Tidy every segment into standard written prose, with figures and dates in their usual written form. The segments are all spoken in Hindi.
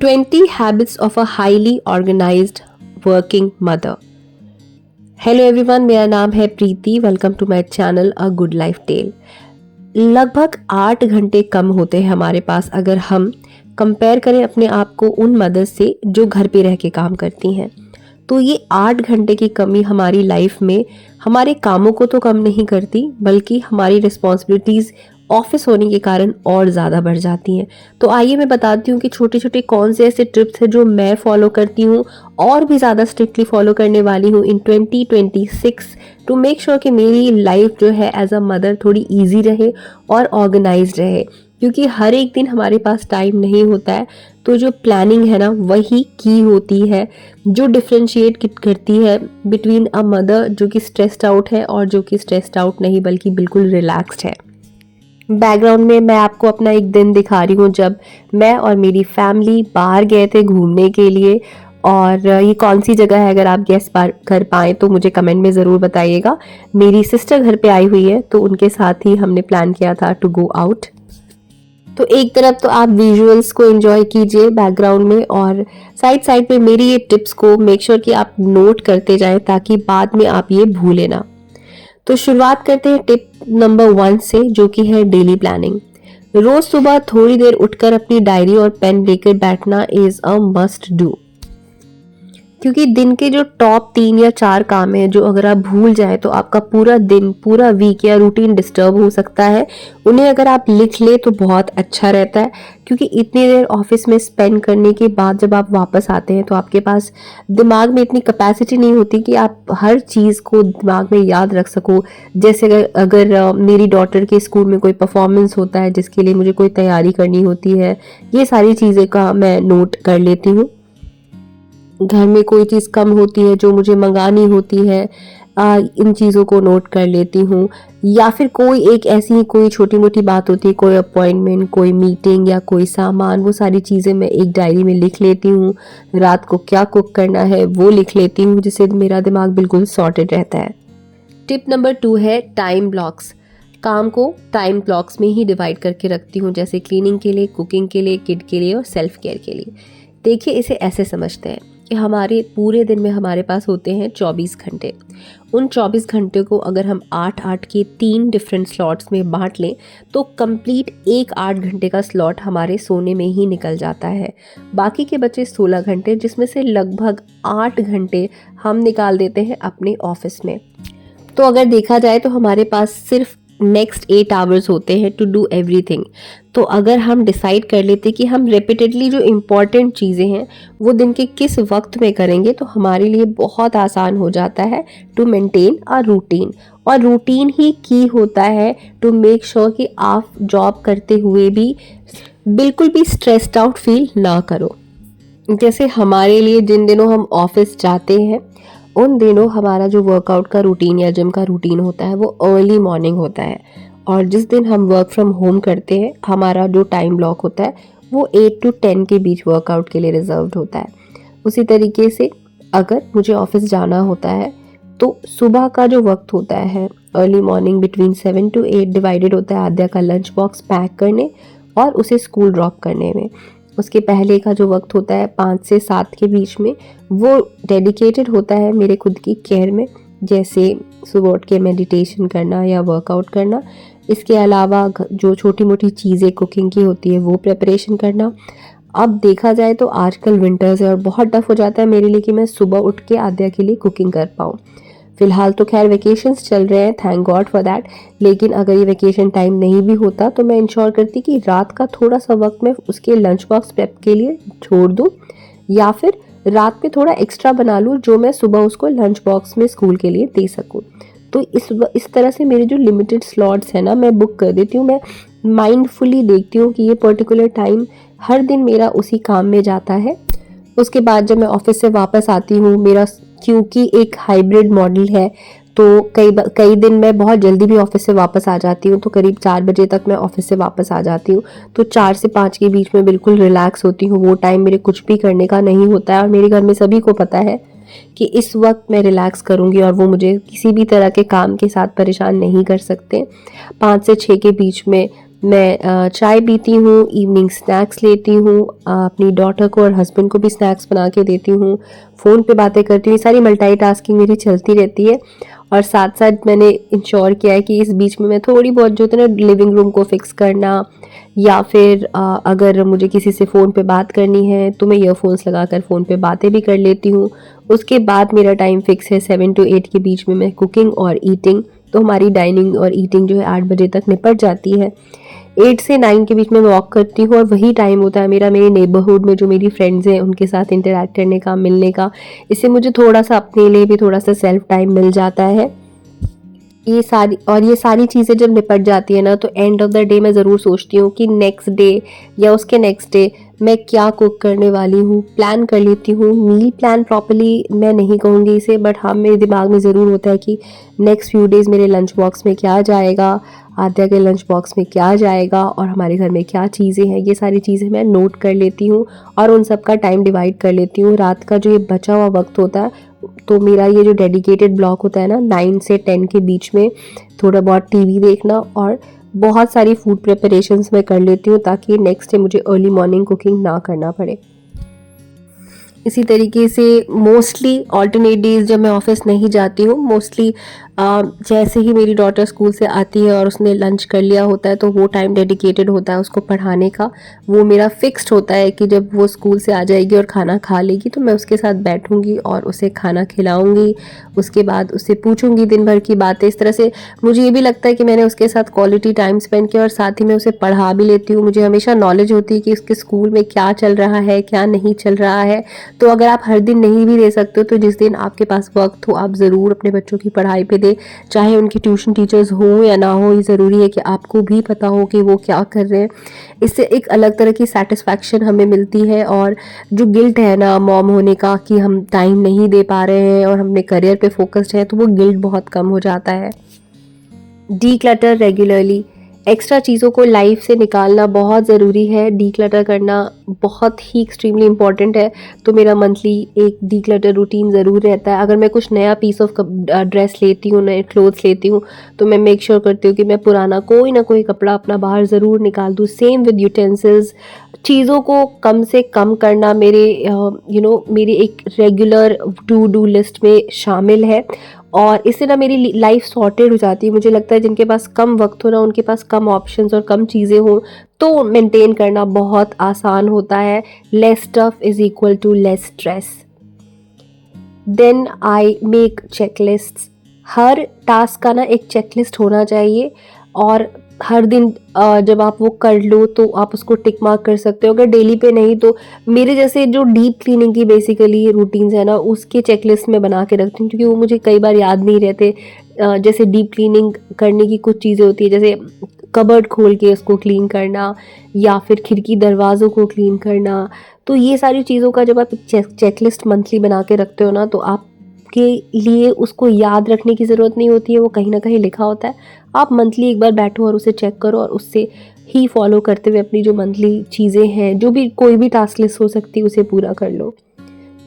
20 Habits of a Highly Organized Working Mother। Hello everyone, मेरा नाम है Preeti. Welcome to my channel a good life tale. लगभग 8 घंटे कम होते हैं हमारे पास अगर हम कंपेयर करें अपने आप को उन मदर्स से जो घर पे रह के काम करती हैं। तो ये 8 घंटे की कमी हमारी लाइफ में हमारे कामों को तो कम नहीं करती, बल्कि हमारी रिस्पॉन्सिबिलिटीज़ ऑफिस होने के कारण और ज़्यादा बढ़ जाती हैं। तो आइए मैं बताती हूँ कि छोटे छोटे कौन से ऐसे टिप्स हैं जो मैं फॉलो करती हूँ और भी ज़्यादा स्ट्रिक्टली फॉलो करने वाली हूँ इन 2026 टू मेक श्योर कि मेरी लाइफ जो है एज अ मदर थोड़ी ईजी रहे और ऑर्गेनाइज्ड रहे। क्योंकि हर एक दिन हमारे पास टाइम नहीं होता है, तो जो प्लानिंग है ना वही की होती है जो डिफ्रेंशिएट करती है बिटवीन अ मदर जो कि स्ट्रेस्ड आउट है और जो कि स्ट्रेस्ड आउट नहीं बल्कि बिल्कुल रिलैक्स्ड है। बैकग्राउंड में मैं आपको अपना एक दिन दिखा रही हूँ जब मैं और मेरी फैमिली बाहर गए थे घूमने के लिए। और ये कौन सी जगह है, अगर आप गेस कर पाएँ तो मुझे कमेंट में ज़रूर बताइएगा। मेरी सिस्टर घर पे आई हुई है, तो उनके साथ ही हमने प्लान किया था टू गो आउट। तो एक तरफ तो आप विजुअल्स को एंजॉय कीजिए बैकग्राउंड में, और साइड साइड पे मेरी ये टिप्स को मेक श्योर कि आप नोट करते जाएं ताकि बाद में आप ये भूलें ना। तो शुरुआत करते हैं टिप नंबर 1 से, जो कि है डेली प्लानिंग। रोज सुबह थोड़ी देर उठकर अपनी डायरी और पेन लेकर बैठना इज अ मस्ट डू। क्योंकि दिन के जो टॉप 3 या 4 काम हैं जो अगर आप भूल जाए तो आपका पूरा दिन, पूरा वीक या रूटीन डिस्टर्ब हो सकता है। उन्हें अगर आप लिख ले तो बहुत अच्छा रहता है, क्योंकि इतनी देर ऑफिस में स्पेंड करने के बाद जब आप वापस आते हैं तो आपके पास दिमाग में इतनी कैपेसिटी नहीं होती कि आप हर चीज़ को दिमाग में याद रख सको। जैसे अगर मेरी डॉटर के स्कूल में कोई परफॉर्मेंस होता है जिसके लिए मुझे कोई तैयारी करनी होती है, ये सारी चीज़ें का मैं नोट कर लेती हूँ। घर में कोई चीज़ कम होती है जो मुझे मंगानी होती है, इन चीज़ों को नोट कर लेती हूँ। या फिर कोई एक ऐसी कोई छोटी मोटी बात होती है, कोई अपॉइंटमेंट, कोई मीटिंग या कोई सामान, वो सारी चीज़ें मैं एक डायरी में लिख लेती हूँ। रात को क्या कुक करना है वो लिख लेती हूँ, जिससे मेरा दिमाग बिल्कुल सॉर्टेड रहता है। टिप नंबर 2 है टाइम ब्लॉक्स। काम को टाइम ब्लॉक्स में ही डिवाइड करके रखती हूँ, जैसे क्लीनिंग के लिए, कुकिंग के लिए, किड के लिए और सेल्फ केयर के लिए। देखिए, इसे ऐसे समझते हैं कि हमारे पूरे दिन में हमारे पास होते हैं 24 घंटे। उन 24 घंटे को अगर हम 8-8 के 3 डिफरेंट स्लॉट्स में बांट लें तो कंप्लीट एक 8 घंटे का स्लॉट हमारे सोने में ही निकल जाता है। बाकी के बचे 16 घंटे, जिसमें से लगभग 8 घंटे हम निकाल देते हैं अपने ऑफिस में। तो अगर देखा जाए तो हमारे पास सिर्फ नेक्स्ट 8 आवर्स होते हैं टू डू एवरीथिंग। तो अगर हम डिसाइड कर लेते कि हम रिपीटेडली जो इम्पॉर्टेंट चीज़ें हैं वो दिन के किस वक्त में करेंगे, तो हमारे लिए बहुत आसान हो जाता है टू मेंटेन अ रूटीन। और रूटीन ही की होता है टू मेक श्योर कि आप जॉब करते हुए भी बिल्कुल भी स्ट्रेस्ड आउट फील ना करो। जैसे हमारे लिए जिन दिनों हम ऑफिस जाते हैं उन दिनों हमारा जो वर्कआउट का रूटीन या जिम का रूटीन होता है वो अर्ली मॉर्निंग होता है, और जिस दिन हम वर्क फ्रॉम होम करते हैं हमारा जो टाइम ब्लॉक होता है वो 8 to 10 के बीच वर्कआउट के लिए रिजर्व्ड होता है। उसी तरीके से अगर मुझे ऑफिस जाना होता है तो सुबह का जो वक्त होता है early morning between 7 to 8 divided होता है आद्या का लंच बॉक्स पैक करने और उसे स्कूल ड्रॉप करने में। उसके पहले का जो वक्त होता है 5 से 7 के बीच में, वो डेडिकेटेड होता है मेरे खुद की केयर में, जैसे सुबह उठ के मेडिटेशन करना या वर्कआउट करना। इसके अलावा जो छोटी मोटी चीज़ें कुकिंग की होती है वो प्रिपरेशन करना। अब देखा जाए तो आजकल विंटर्स है और बहुत टफ हो जाता है मेरे लिए कि मैं सुबह उठ के आद्या के लिए कुकिंग कर पाऊँ। फिलहाल तो खैर वेकेशंस चल रहे हैं, थैंक गॉड फॉर दैट। लेकिन अगर ये वेकेशन टाइम नहीं भी होता तो मैं इंश्योर करती कि रात का थोड़ा सा वक्त मैं उसके लंच बॉक्स प्रेप के लिए छोड़ दूँ, या फिर रात में थोड़ा एक्स्ट्रा बना लूँ जो मैं सुबह उसको लंच बॉक्स में स्कूल के लिए दे सकूँ। तो इस तरह से मेरे जो लिमिटेड स्लॉट्स हैं ना मैं बुक कर देती हूँ। मैं माइंडफुली देखती हूँ कि ये पर्टिकुलर टाइम हर दिन मेरा उसी काम में जाता है। उसके बाद जब मैं ऑफिस से वापस आती हूँ, मेरा क्योंकि एक हाइब्रिड मॉडल है तो कई दिन मैं बहुत जल्दी भी ऑफिस से वापस आ जाती हूँ, तो करीब 4 बजे तक मैं ऑफिस से वापस आ जाती हूँ। तो 4 से 5 के बीच में बिल्कुल रिलैक्स होती हूँ। वो टाइम मेरे कुछ भी करने का नहीं होता है और मेरे घर में सभी को पता है कि इस वक्त मैं रिलैक्स करूँगी और वो मुझे किसी भी तरह के काम के साथ परेशान नहीं कर सकते। 5 से 6 के बीच में मैं चाय पीती हूँ, इवनिंग स्नैक्स लेती हूँ, अपनी डॉटर को और हस्बैंड को भी स्नैक्स बना के देती हूँ, फ़ोन पे बातें करती हूँ। ये सारी मल्टीटास्किंग मेरी चलती रहती है। और साथ साथ मैंने इंश्योर किया है कि इस बीच में मैं थोड़ी बहुत जो होता है ना, लिविंग रूम को फिक्स करना, या फिर अगर मुझे किसी से फ़ोन पे बात करनी है तो मैं ईयरफोन्स लगाकर फ़ोन पे बातें भी कर लेती हूँ। उसके बाद मेरा टाइम फिक्स है 7 टू 8 के बीच में मैं कुकिंग और ईटिंग, तो हमारी डाइनिंग और ईटिंग जो है 8 बजे तक निपट जाती है। 8 से 9 के बीच में वॉक करती हूँ और वही टाइम होता है मेरा मेरे नेबरहुड में जो मेरी फ्रेंड्स हैं उनके साथ इंटरैक्ट करने का, मिलने का। इससे मुझे थोड़ा-सा अपने लिए भी थोड़ा-सा सेल्फ टाइम मिल जाता है। ये सारी चीज़ें जब निपट जाती है ना, तो एंड ऑफ द डे मैं ज़रूर सोचती हूँ कि नेक्स्ट डे या उसके नेक्स्ट डे मैं क्या कुक करने वाली हूँ, प्लान कर लेती हूँ। मील प्लान प्रॉपर्ली मैं नहीं कहूँगी इसे, बट हाँ, मेरे दिमाग में ज़रूर होता है कि नेक्स्ट फ्यू डेज़ मेरे लंच बॉक्स में क्या जाएगा, आद्या के लंच बॉक्स में क्या जाएगा और हमारे घर में क्या चीज़ें हैं। ये सारी चीज़ें मैं नोट कर लेती हूँ और उन सब का टाइम डिवाइड कर लेती हूँ। रात का जो ये बचा हुआ वक्त होता है, तो मेरा ये जो डेडिकेटेड ब्लॉक होता है ना, 9 से 10 के बीच में थोड़ा बहुत टीवी देखना और बहुत सारी फूड प्रिपरेशंस मैं कर लेती हूँ ताकि नेक्स्ट डे मुझे अर्ली मॉर्निंग कुकिंग ना करना पड़े। इसी तरीके से मोस्टली ऑल्टरनेट डेज़ जब मैं ऑफ़िस नहीं जाती हूँ, मोस्टली जैसे ही मेरी डॉटर स्कूल से आती है और उसने लंच कर लिया होता है, तो वो टाइम डेडिकेटेड होता है उसको पढ़ाने का। वो मेरा फ़िक्स्ड होता है कि जब वो स्कूल से आ जाएगी और खाना खा लेगी तो मैं उसके साथ बैठूँगी और उसे खाना खिलाऊँगी। उसके बाद उससे पूछूँगी दिन भर की बातें। इस तरह से मुझे ये भी लगता है कि मैंने उसके साथ क्वालिटी टाइम स्पेंड किया और साथ ही मैं उसे पढ़ा भी लेती हूँ। मुझे हमेशा नॉलेज होती है कि उसके स्कूल में क्या चल रहा है, क्या नहीं चल रहा है। तो अगर आप हर दिन नहीं भी दे सकते हो, तो जिस दिन आपके पास वक्त हो आप ज़रूर अपने बच्चों की पढ़ाई पे दें, चाहे उनके ट्यूशन टीचर्स हों या ना हो। ये ज़रूरी है कि आपको भी पता हो कि वो क्या कर रहे हैं। इससे एक अलग तरह की सेटिस्फैक्शन हमें मिलती है और जो गिल्ट है ना मॉम होने का कि हम टाइम नहीं दे पा रहे हैं और हमने करियर पे फोकस्ड है, तो वो गिल्ट बहुत कम हो जाता है। डीक्लटर रेगुलरली, एक्स्ट्रा चीज़ों को लाइफ से निकालना बहुत ज़रूरी है। डीक्लटर करना बहुत ही एक्सट्रीमली इम्पॉर्टेंट है। तो मेरा मंथली एक डीक्लटर रूटीन ज़रूर रहता है। अगर मैं कुछ नया पीस ऑफ ड्रेस लेती हूँ, नए क्लोथ्स लेती हूँ, तो मैं मेक श्योर करती हूँ कि मैं पुराना कोई ना कोई कपड़ा अपना बाहर ज़रूर निकाल दूँ। सेम विद यूटेंसिल्स, चीज़ों को कम से कम करना मेरे मेरी एक रेगुलर टू डू लिस्ट में शामिल है। और इससे ना मेरी लाइफ सॉर्टेड हो जाती है। मुझे लगता है जिनके पास कम वक्त हो ना, उनके पास कम ऑप्शंस और कम चीज़ें हों, तो मेंटेन करना बहुत आसान होता है। Less stuff is equal to less stress. Then I make checklists. हर टास्क का ना एक चेकलिस्ट होना चाहिए और हर दिन जब आप वो कर लो तो आप उसको टिक मार्क कर सकते हो। अगर डेली पे नहीं तो मेरे जैसे जो डीप क्लीनिंग की बेसिकली रूटीन्स है ना, उसके चेकलिस्ट में बना के रखती हूँ क्योंकि वो मुझे कई बार याद नहीं रहते। जैसे डीप क्लीनिंग करने की कुछ चीज़ें होती है, जैसे कबर्ड खोल के उसको क्लीन करना या फिर खिड़की दरवाज़ों को क्लीन करना। तो ये सारी चीज़ों का जब आप चेकलिस्ट मंथली बना के रखते हो ना, तो आपके लिए उसको याद रखने की ज़रूरत नहीं होती है, वो कहीं ना कहीं लिखा होता है। आप मंथली एक बार बैठो और उसे चेक करो और उससे ही फॉलो करते हुए अपनी जो मंथली चीज़ें हैं, जो भी कोई भी टास्क लिस्ट हो सकती है, उसे पूरा कर लो।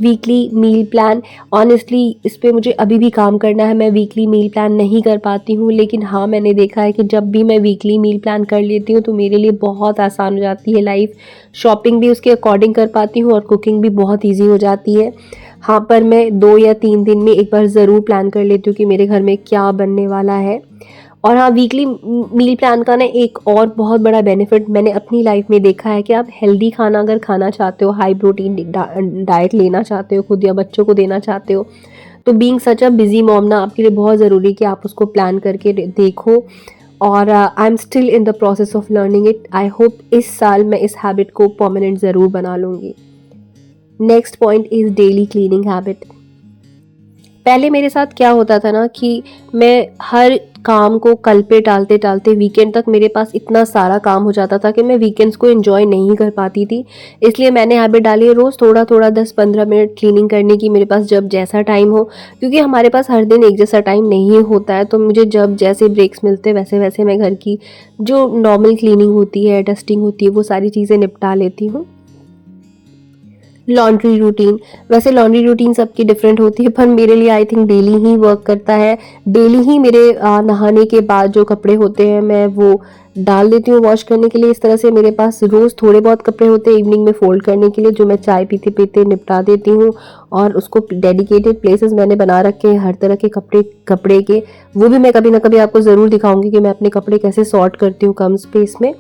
वीकली मील प्लान, ऑनेस्टली इस पे मुझे अभी भी काम करना है। मैं वीकली मील प्लान नहीं कर पाती हूँ, लेकिन हाँ, मैंने देखा है कि जब भी मैं वीकली मील प्लान कर लेती हूँ तो मेरे लिए बहुत आसान हो जाती है लाइफ। शॉपिंग भी उसके अकॉर्डिंग कर पाती हूँ और कुकिंग भी बहुत ईजी हो जाती है। हाँ, पर मैं 2 या 3 दिन में एक बार ज़रूर प्लान कर लेती हूँ कि मेरे घर में क्या बनने वाला है। और हाँ, वीकली मील प्लान का ना एक और बहुत बड़ा बेनिफिट मैंने अपनी लाइफ में देखा है कि आप हेल्दी खाना अगर खाना चाहते हो, हाई प्रोटीन डाइट लेना चाहते हो, खुद या बच्चों को देना चाहते हो, तो being such a busy mom ना आपके लिए बहुत ज़रूरी है कि आप उसको प्लान करके देखो। और I am still in the process of learning it. I hope इस साल मैं इस हैबिट को परमानेंट ज़रूर बना लूँगी। Next point is daily cleaning habit. पहले मेरे साथ क्या होता था ना कि मैं हर काम को कल पे टालते टालते वीकेंड तक मेरे पास इतना सारा काम हो जाता था कि मैं वीकेंड्स को एंजॉय नहीं कर पाती थी। इसलिए मैंने हैबिट डाली है रोज़ थोड़ा थोड़ा 10-15 मिनट क्लीनिंग करने की, मेरे पास जब जैसा टाइम हो। क्योंकि हमारे पास हर दिन एक जैसा टाइम नहीं होता है, तो मुझे जब जैसे ब्रेक्स मिलते हैं वैसे वैसे मैं घर की जो नॉर्मल क्लीनिंग होती है, डस्टिंग होती है, वो सारी चीज़ें निपटा लेती हूँ। लॉन्ड्री रूटीन, वैसे लॉन्ड्री रूटीन सबकी डिफरेंट होती है, पर मेरे लिए I think daily he work करता है। डेली ही मेरे नहाने के बाद जो कपड़े होते हैं मैं वो डाल देती हूँ वॉश करने के लिए। इस तरह से मेरे पास रोज़ थोड़े बहुत कपड़े होते हैं इवनिंग में फोल्ड करने के लिए, जो मैं चाय पीते पीते निपटा देती हूँ। और उसको डेडिकेटेड प्लेसेस मैंने बना रखे हैं हर तरह के कपड़े के। वो भी मैं कभी ना कभी आपको ज़रूर दिखाऊंगी कि मैं अपने कपड़े कैसे सॉर्ट करती हूँ कम स्पेस में।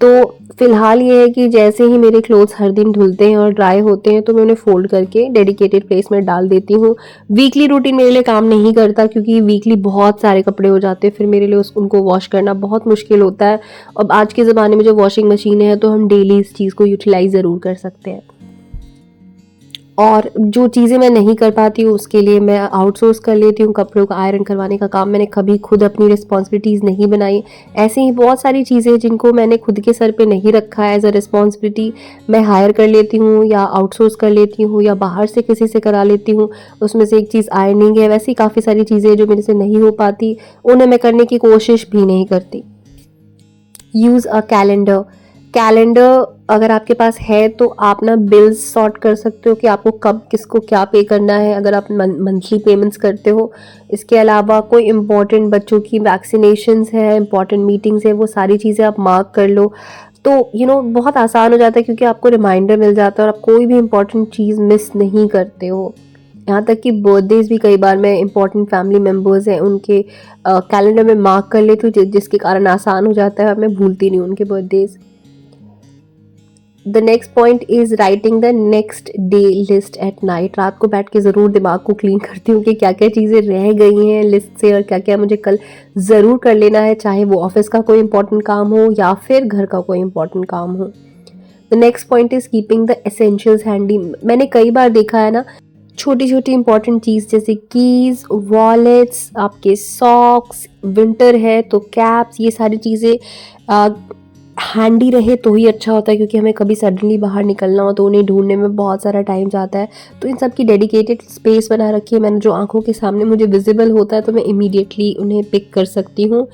तो फिलहाल ये है कि जैसे ही मेरे क्लोथ्स हर दिन धुलते हैं और ड्राई होते हैं तो मैं उन्हें फोल्ड करके डेडिकेटेड प्लेस में डाल देती हूँ। वीकली रूटीन मेरे लिए काम नहीं करता, क्योंकि वीकली बहुत सारे कपड़े हो जाते हैं, फिर मेरे लिए उनको वॉश करना बहुत मुश्किल होता है। अब आज के ज़माने में जो वॉशिंग मशीन है तो हम डेली इस चीज़ को यूटिलाइज ज़रूर कर सकते हैं। और जो चीज़ें मैं नहीं कर पाती हूँ उसके लिए मैं आउटसोर्स कर लेती हूँ। कपड़ों का आयरन करवाने का काम मैंने कभी खुद अपनी रिस्पॉन्सिबिलिटीज़ नहीं बनाई। ऐसे ही बहुत सारी चीज़ें हैं जिनको मैंने खुद के सर पे नहीं रखा है एज अ रिस्पॉन्सिबिलिटी, मैं हायर कर लेती हूँ या आउटसोर्स कर लेती हूँ या बाहर से किसी से करा लेती हूँ। उसमें से एक चीज़ आयरनिंग है। वैसी काफ़ी सारी चीज़ें हैं जो मेरे से नहीं हो पाती, उन्हें मैं करने की कोशिश भी नहीं करती। Use a calendar. कैलेंडर अगर आपके पास है तो आप ना बिल्स सॉर्ट कर सकते हो कि आपको कब किसको क्या पे करना है, अगर आप मंथली पेमेंट्स करते हो। इसके अलावा कोई इंपॉर्टेंट बच्चों की वैक्सीनेशंस है, इंपॉर्टेंट मीटिंग्स है, वो सारी चीज़ें आप मार्क कर लो। तो बहुत आसान हो जाता है, क्योंकि आपको रिमाइंडर मिल जाता है और आप कोई भी इंपॉर्टेंट चीज़ मिस नहीं करते हो। यहाँ तक कि बर्थडेज भी कई बार मैं इंपॉर्टेंट फैमिली मेम्बर्स हैं उनके कैलेंडर में मार्क कर लेती हूँ, जिसके कारण आसान हो जाता है और मैं भूलती नहीं हूँ उनके birthdays. The next point is writing the next day list at night. रात को बैठ के ज़रूर दिमाग को क्लीन करती हूँ कि क्या क्या चीज़ें रह गई हैं लिस्ट से और क्या क्या मुझे कल ज़रूर कर लेना है, चाहे वो ऑफिस का कोई इंपॉर्टेंट काम हो या फिर घर का कोई इंपॉर्टेंट काम हो। The next point is keeping the essentials handy. मैंने कई बार देखा है ना, छोटी छोटी इंपॉर्टेंट चीज़ जैसे कीज, वॉलेट्स, आपके सॉक्स, विंटर है तो कैप्स, ये सारी चीज़ें हैंडी रहे तो ही अच्छा होता है, क्योंकि हमें कभी सडनली बाहर निकलना हो तो उन्हें ढूंढने में बहुत सारा टाइम जाता है। तो इन सब की डेडिकेटेड स्पेस बना रखी है मैंने, जो आंखों के सामने मुझे विजिबल होता है तो मैं इमीडिएटली उन्हें पिक कर सकती हूँ।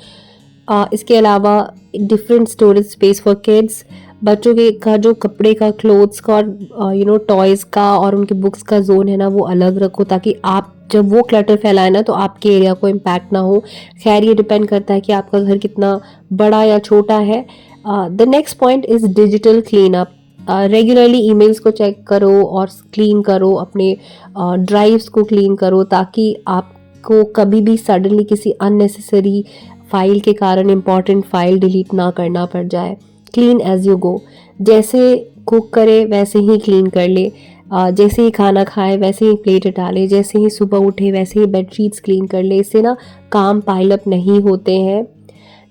इसके अलावा different storage space for kids. बच्चों के का जो कपड़े का, क्लोथ्स का और टॉयज़ का और उनके बुक्स का जोन है ना, वो अलग रखो, ताकि आप जब वो क्लटर फैलाए ना तो आपके एरिया को इम्पैक्ट ना हो। खैर ये डिपेंड करता है कि आपका घर कितना बड़ा या छोटा है। The next point is digital clean up. Regularly emails को चेक करो और क्लीन करो, अपने ड्राइव्स को क्लीन करो, ताकि आपको कभी भी सडनली किसी अननेसेसरी फाइल के कारण इम्पॉर्टेंट फाइल डिलीट ना करना पड़ जाए। Clean as you go. जैसे कुक करे वैसे ही क्लीन कर ले, जैसे ही खाना खाए वैसे ही प्लेट डाले, जैसे ही सुबह उठे वैसे ही बेडशीट्स क्लीन कर ले। इससे ना काम पाइल अप नहीं होते हैं।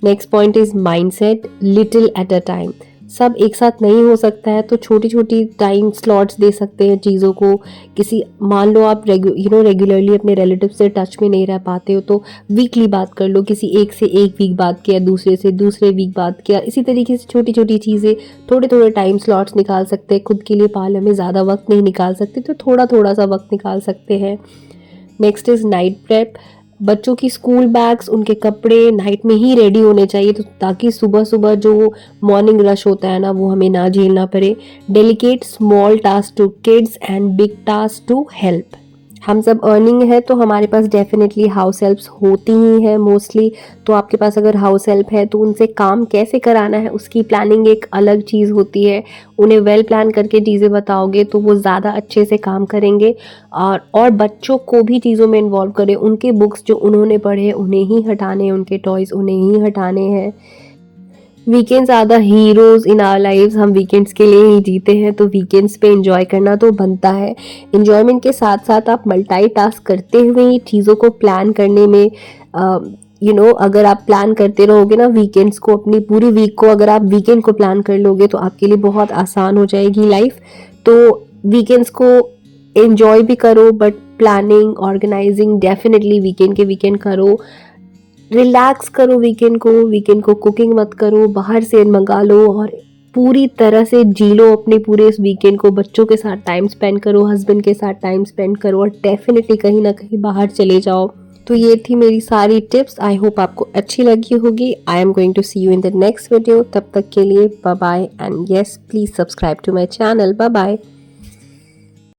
Next point is mindset, little at a time. सब एक साथ नहीं हो सकता है, तो छोटी छोटी टाइम स्लॉट्स दे सकते हैं चीज़ों को। किसी मान लो आप रेगुलरली अपने रिलेटिव से टच में नहीं रह पाते हो तो वीकली बात कर लो, किसी एक से एक वीक बात किया, दूसरे से दूसरे वीक बात किया। इसी तरीके से छोटी छोटी चीज़ें, थोड़े थोड़े टाइम स्लॉट्स निकाल सकते हैं। खुद के लिए पार्लर में ज़्यादा वक्त नहीं निकाल सकते तो थोड़ा थोड़ा सा वक्त निकाल सकते हैं। Next is night prep. बच्चों की स्कूल बैग्स, उनके कपड़े नाइट में ही रेडी होने चाहिए, तो ताकि सुबह सुबह जो मॉर्निंग रश होता है ना वो हमें ना झेलना पड़े। Delicate small task to kids and big task to help. हम सब अर्निंग है तो हमारे पास डेफिनेटली हाउस हेल्प्स होती ही हैं मोस्टली। तो आपके पास अगर हाउस हेल्प है तो उनसे काम कैसे कराना है उसकी प्लानिंग एक अलग चीज़ होती है। उन्हें वेल प्लान करके चीज़ें बताओगे तो वो ज़्यादा अच्छे से काम करेंगे। और बच्चों को भी चीज़ों में इन्वॉल्व करें। उनके बुक्स जो उन्होंने पढ़े उन्हें ही हटाने हैं, उनके टॉयज़ उन्हें ही हटाने हैं। Weekends are the heroes in our lives. हम वीकेंड्स के लिए ही जीते हैं, तो वीकेंड्स पे एंजॉय करना तो बनता है। एंजॉयमेंट के साथ साथ आप मल्टीटास्क करते हुए ही चीज़ों को प्लान करने में अगर आप प्लान करते रहोगे ना वीकेंड्स को, अपनी पूरी वीक को अगर आप वीकेंड को प्लान कर लोगे तो आपके लिए बहुत आसान हो जाएगी लाइफ। तो वीकेंड्स को एंजॉय भी करो, but planning organising definitely weekend के वीकेंड करो। रिलैक्स करो वीकेंड को कुकिंग मत करो, बाहर से मंगा लो और पूरी तरह से जी लो अपने पूरे इस वीकेंड को। बच्चों के साथ टाइम स्पेंड करो, हस्बैंड के साथ टाइम स्पेंड करो और डेफिनेटली कहीं ना कहीं बाहर चले जाओ। तो ये थी मेरी सारी टिप्स। आई होप आपको अच्छी लगी होगी। I am going to see you in the next video. तब तक के लिए bye bye and yes please subscribe to my channel. Bye bye.